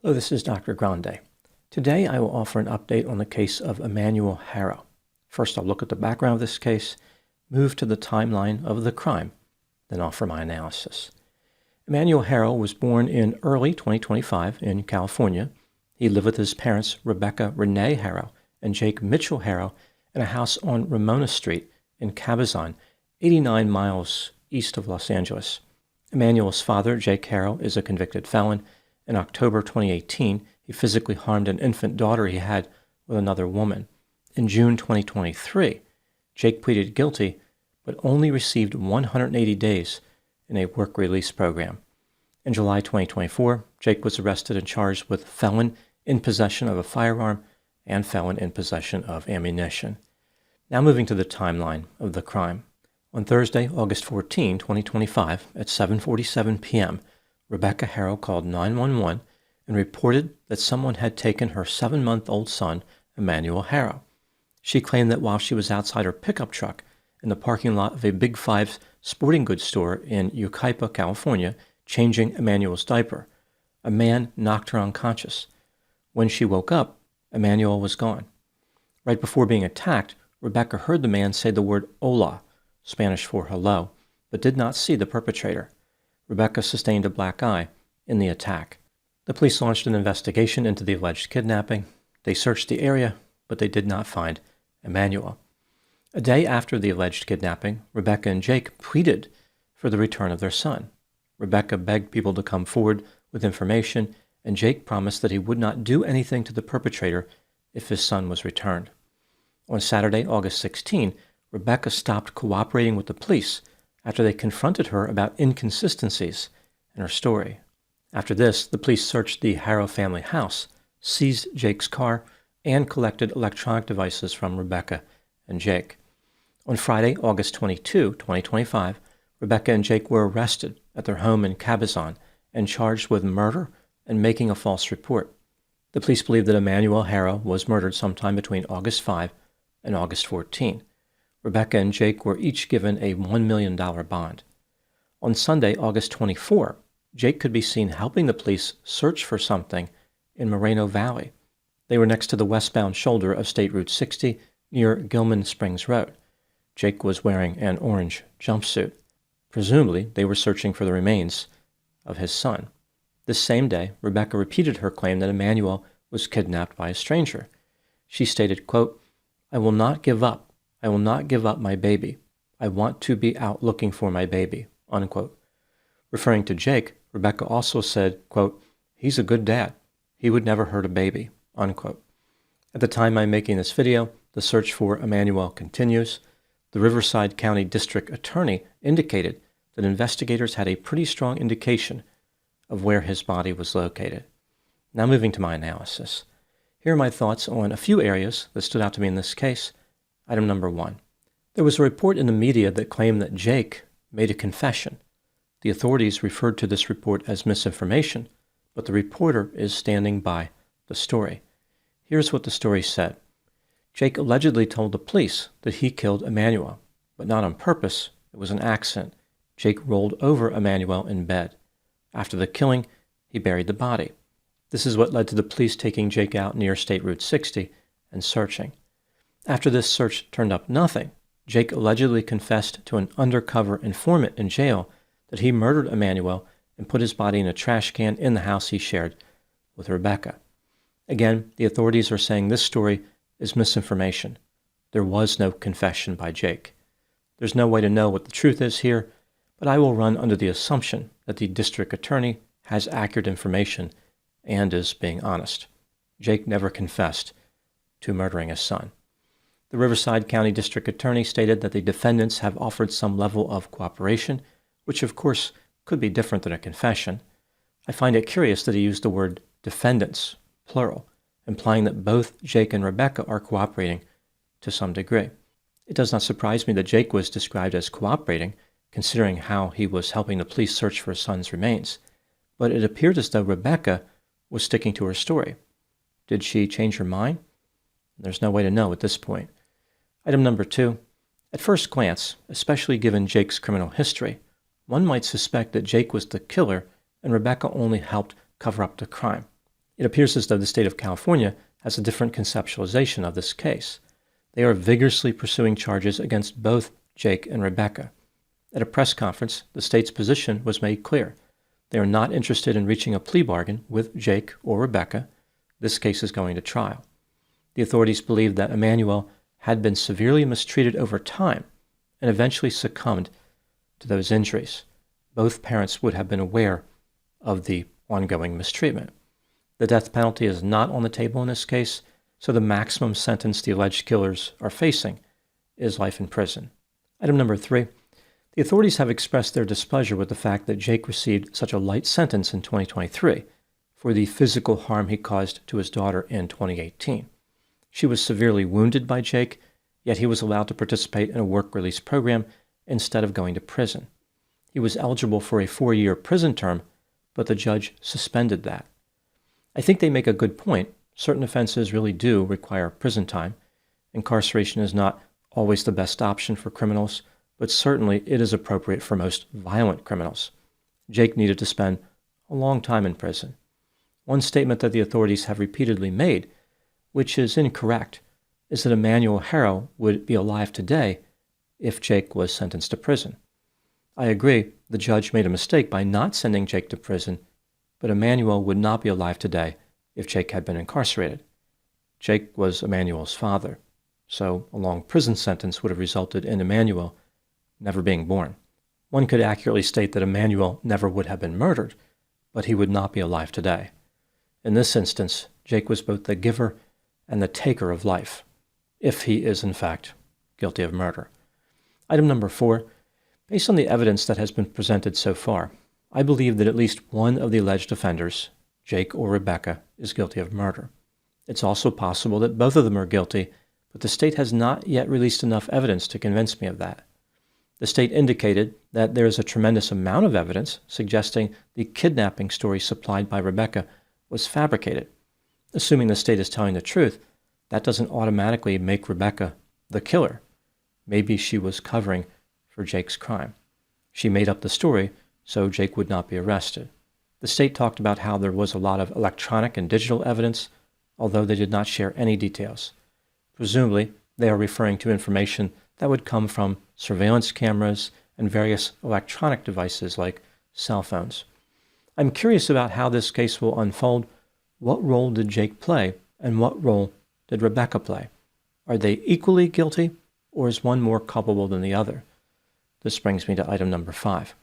Hello, this is Dr. Grande. Today I will offer an update on the case of Emmanuel Haro. First, I'll look at the background of this case, move to the timeline of the crime, then offer my analysis. Emmanuel Haro was born in early 2025 in California. He lived with his parents, Rebecca Renee Haro and Jake Mitchell Haro, in a house on Ramona Street in Cabazon, 89 miles east of Los Angeles. Emmanuel's father, Jake Haro, is a convicted felon. In October 2018, he physically harmed an infant daughter he had with another woman. In June 2023, Jake pleaded guilty, but only received 180 days in a work release program. In July 2024, Jake was arrested and charged with felon in possession of a firearm and felon in possession of ammunition. Now moving to the timeline of the crime. On Thursday, August 14, 2025, at 7:47 p.m., Rebecca Haro called 911 and reported that someone had taken her 7-month-old son, Emmanuel Haro. She claimed that while she was outside her pickup truck in the parking lot of a Big Five sporting goods store in Yucaipa, California, changing Emmanuel's diaper, a man knocked her unconscious. When she woke up, Emmanuel was gone. Right before being attacked, Rebecca heard the man say the word hola, Spanish for hello, but did not see the perpetrator. Rebecca sustained a black eye in the attack. The police launched an investigation into the alleged kidnapping. They searched the area, but they did not find Emmanuel. A day after the alleged kidnapping, Rebecca and Jake pleaded for the return of their son. Rebecca begged people to come forward with information, and Jake promised that he would not do anything to the perpetrator if his son was returned. On Saturday, August 16, Rebecca stopped cooperating with the police after they confronted her about inconsistencies in her story. After this, the police searched the Haro family house, seized Jake's car, and collected electronic devices from Rebecca and Jake. On Friday, August 22, 2025, Rebecca and Jake were arrested at their home in Cabazon and charged with murder and making a false report. The police believe that Emmanuel Haro was murdered sometime between August 5 and August 14. Rebecca and Jake were each given a $1 million bond. On Sunday, August 24, Jake could be seen helping the police search for something in Moreno Valley. They were next to the westbound shoulder of State Route 60 near Gilman Springs Road. Jake was wearing an orange jumpsuit. Presumably, they were searching for the remains of his son. This same day, Rebecca repeated her claim that Emmanuel was kidnapped by a stranger. She stated, quote, "I will not give up. I will not give up my baby. I want to be out looking for my baby," unquote. Referring to Jake, Rebecca also said, quote, "He's a good dad. He would never hurt a baby," unquote. At the time I'm making this video, the search for Emmanuel continues. The Riverside County District Attorney indicated that investigators had a pretty strong indication of where his body was located. Now moving to my analysis. Here are my thoughts on a few areas that stood out to me in this case. Item number 1. There was a report in the media that claimed that Jake made a confession. The authorities referred to this report as misinformation, but the reporter is standing by the story. Here's what the story said. Jake allegedly told the police that he killed Emmanuel, but not on purpose. It was an accident. Jake rolled over Emmanuel in bed. After the killing, he buried the body. This is what led to the police taking Jake out near State Route 60 and searching. After this search turned up nothing, Jake allegedly confessed to an undercover informant in jail that he murdered Emmanuel and put his body in a trash can in the house he shared with Rebecca. Again, the authorities are saying this story is misinformation. There was no confession by Jake. There's no way to know what the truth is here, but I will run under the assumption that the district attorney has accurate information and is being honest. Jake never confessed to murdering his son. The Riverside County District Attorney stated that the defendants have offered some level of cooperation, which of course could be different than a confession. I find it curious that he used the word defendants, plural, implying that both Jake and Rebecca are cooperating to some degree. It does not surprise me that Jake was described as cooperating, considering how he was helping the police search for his son's remains, but it appeared as though Rebecca was sticking to her story. Did she change her mind? There's no way to know at this point. Item number 2. At first glance, especially given Jake's criminal history, one might suspect that Jake was the killer and Rebecca only helped cover up the crime. It appears as though the state of California has a different conceptualization of this case. They are vigorously pursuing charges against both Jake and Rebecca. At a press conference, the state's position was made clear. They are not interested in reaching a plea bargain with Jake or Rebecca. This case is going to trial. The authorities believe that Emmanuel had been severely mistreated over time and eventually succumbed to those injuries. Both parents would have been aware of the ongoing mistreatment. The death penalty is not on the table in this case, so the maximum sentence the alleged killers are facing is life in prison. Item number 3. The authorities have expressed their displeasure with the fact that Jake received such a light sentence in 2023 for the physical harm he caused to his daughter in 2018. She was severely wounded by Jake, yet he was allowed to participate in a work release program instead of going to prison. He was eligible for a 4-year prison term, but the judge suspended that. I think they make a good point. Certain offenses really do require prison time. Incarceration is not always the best option for criminals, but certainly it is appropriate for most violent criminals. Jake needed to spend a long time in prison. One statement that the authorities have repeatedly made, which is incorrect, is that Emmanuel Haro would be alive today if Jake was sentenced to prison. I agree, the judge made a mistake by not sending Jake to prison, but Emmanuel would not be alive today if Jake had been incarcerated. Jake was Emmanuel's father, so a long prison sentence would have resulted in Emmanuel never being born. One could accurately state that Emmanuel never would have been murdered, but he would not be alive today. In this instance, Jake was both the giver and the taker of life, if he is in fact guilty of murder. Item number 4. Based on the evidence that has been presented so far, I believe that at least one of the alleged offenders, Jake or Rebecca, is guilty of murder. It's also possible that both of them are guilty, but the state has not yet released enough evidence to convince me of that. The state indicated that there is a tremendous amount of evidence suggesting the kidnapping story supplied by Rebecca was fabricated. Assuming the state is telling the truth, that doesn't automatically make Rebecca the killer. Maybe she was covering for Jake's crime. She made up the story so Jake would not be arrested. The state talked about how there was a lot of electronic and digital evidence, although they did not share any details. Presumably, they are referring to information that would come from surveillance cameras and various electronic devices like cell phones. I'm curious about how this case will unfold. What role did Jake play, and what role did Rebecca play? Are they equally guilty, or is one more culpable than the other? This brings me to item number 5.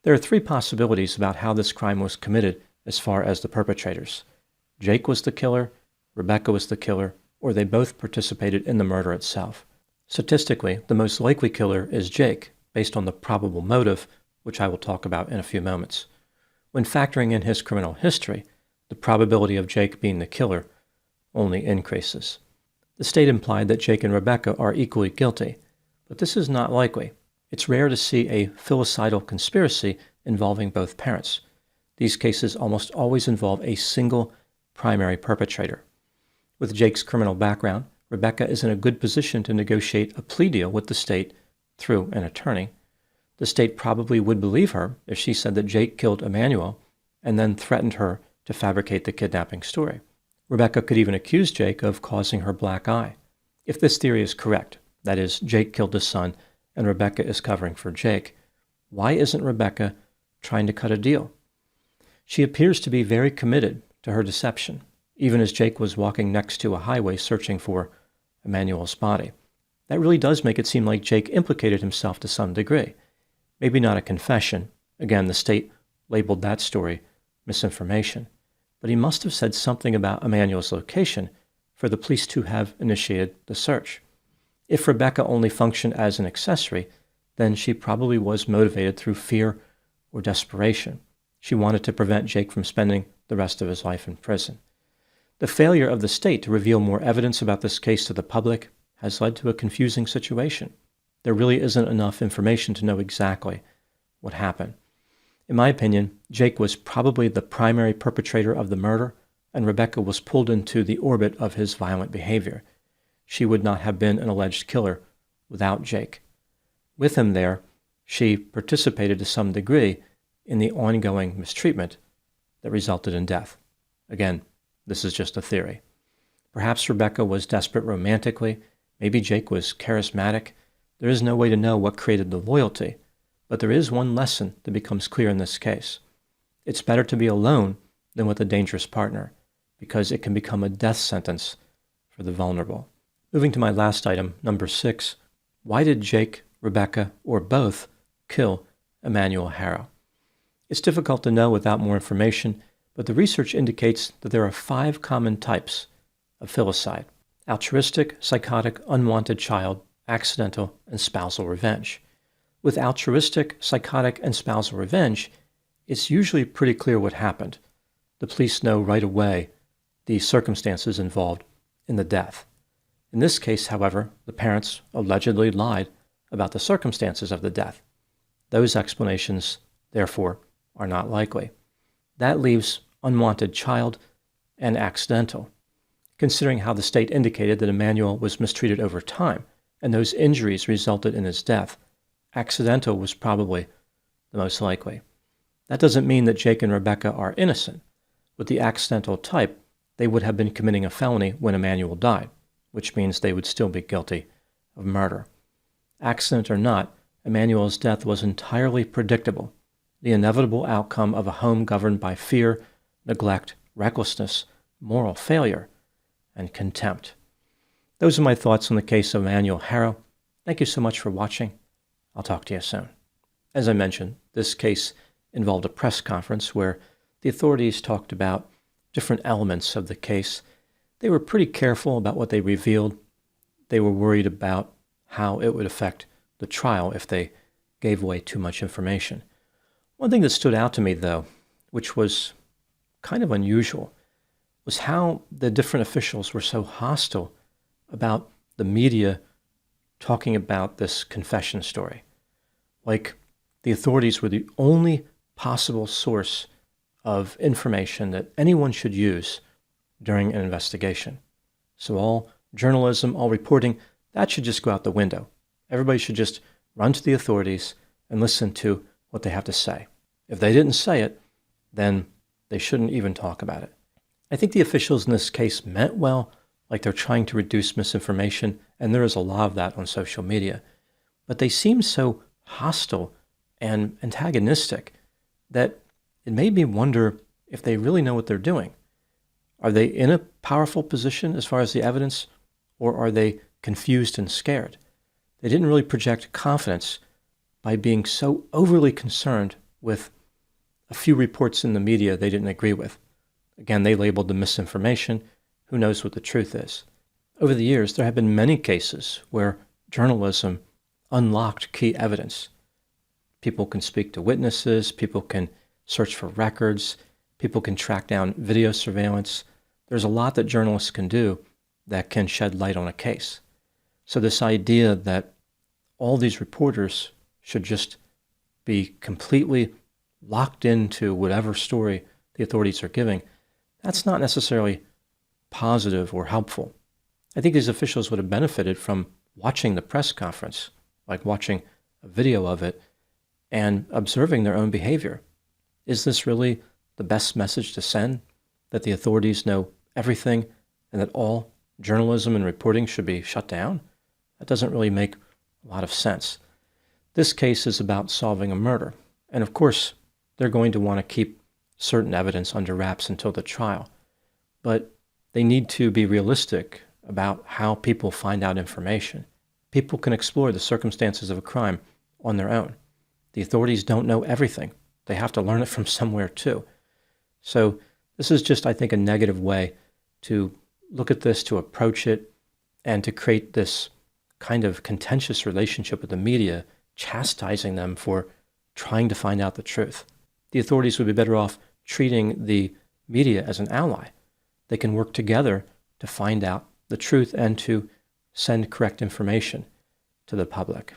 There are 3 possibilities about how this crime was committed as far as the perpetrators. Jake was the killer, Rebecca was the killer, or they both participated in the murder itself. Statistically, the most likely killer is Jake, based on the probable motive, which I will talk about in a few moments. When factoring in his criminal history, the probability of Jake being the killer only increases. The state implied that Jake and Rebecca are equally guilty, but this is not likely. It's rare to see a filicidal conspiracy involving both parents. These cases almost always involve a single primary perpetrator. With Jake's criminal background, Rebecca is in a good position to negotiate a plea deal with the state through an attorney. The state probably would believe her if she said that Jake killed Emmanuel and then threatened her to fabricate the kidnapping story. Rebecca could even accuse Jake of causing her black eye. If this theory is correct, that is, Jake killed his son and Rebecca is covering for Jake, why isn't Rebecca trying to cut a deal? She appears to be very committed to her deception, even as Jake was walking next to a highway searching for Emmanuel's body. That really does make it seem like Jake implicated himself to some degree. Maybe not a confession. Again, the state labeled that story misinformation. But he must have said something about Emmanuel's location for the police to have initiated the search. If Rebecca only functioned as an accessory, then she probably was motivated through fear or desperation. She wanted to prevent Jake from spending the rest of his life in prison. The failure of the state to reveal more evidence about this case to the public has led to a confusing situation. There really isn't enough information to know exactly what happened. In my opinion, Jake was probably the primary perpetrator of the murder, and Rebecca was pulled into the orbit of his violent behavior. She would not have been an alleged killer without Jake. With him there, she participated to some degree in the ongoing mistreatment that resulted in death. Again, this is just a theory. Perhaps Rebecca was desperate romantically. Maybe Jake was charismatic. There is no way to know what created the loyalty, but there is one lesson that becomes clear in this case. It's better to be alone than with a dangerous partner, because it can become a death sentence for the vulnerable. Moving to my last item, number 6, why did Jake, Rebecca, or both kill Emmanuel Haro? It's difficult to know without more information, but the research indicates that there are 5 common types of filicide: altruistic, psychotic, unwanted child, accidental, and spousal revenge. With altruistic, psychotic, and spousal revenge, it's usually pretty clear what happened. The police know right away the circumstances involved in the death. In this case, however, the parents allegedly lied about the circumstances of the death. Those explanations, therefore, are not likely. That leaves unwanted child and accidental. Considering how the state indicated that Emmanuel was mistreated over time and those injuries resulted in his death, accidental was probably the most likely. That doesn't mean that Jake and Rebecca are innocent. With the accidental type, they would have been committing a felony when Emmanuel died, which means they would still be guilty of murder. Accident or not, Emmanuel's death was entirely predictable, the inevitable outcome of a home governed by fear, neglect, recklessness, moral failure, and contempt. Those are my thoughts on the case of Emmanuel Haro. Thank you so much for watching. I'll talk to you soon. As I mentioned, this case involved a press conference where the authorities talked about different elements of the case. They were pretty careful about what they revealed. They were worried about how it would affect the trial if they gave away too much information. One thing that stood out to me, though, which was kind of unusual, was how the different officials were so hostile about the media talking about this confession story. Like the authorities were the only possible source of information that anyone should use during an investigation. So all journalism, all reporting, that should just go out the window. Everybody should just run to the authorities and listen to what they have to say. If they didn't say it, then they shouldn't even talk about it. I think the officials in this case meant well, like they're trying to reduce misinformation, and there is a lot of that on social media. But they seem so hostile and antagonistic that it made me wonder if they really know what they're doing. Are they in a powerful position as far as the evidence, or are they confused and scared? They didn't really project confidence by being so overly concerned with a few reports in the media they didn't agree with. Again, they labeled them misinformation. Who knows what the truth is? Over the years, there have been many cases where journalism unlocked key evidence. People can speak to witnesses, people can search for records, people can track down video surveillance. There's a lot that journalists can do that can shed light on a case. So this idea that all these reporters should just be completely locked into whatever story the authorities are giving, that's not necessarily positive or helpful. I think these officials would have benefited from watching the press conference, like watching a video of it, and observing their own behavior. Is this really the best message to send, that the authorities know everything and that all journalism and reporting should be shut down? That doesn't really make a lot of sense. This case is about solving a murder, and of course, they're going to want to keep certain evidence under wraps until the trial. But they need to be realistic about how people find out information. People can explore the circumstances of a crime on their own. The authorities don't know everything. They have to learn it from somewhere too. So this is just, I think, a negative way to look at this, to approach it, and to create this kind of contentious relationship with the media, chastising them for trying to find out the truth. The authorities would be better off treating the media as an ally. They can work together to find out the truth and to send correct information to the public.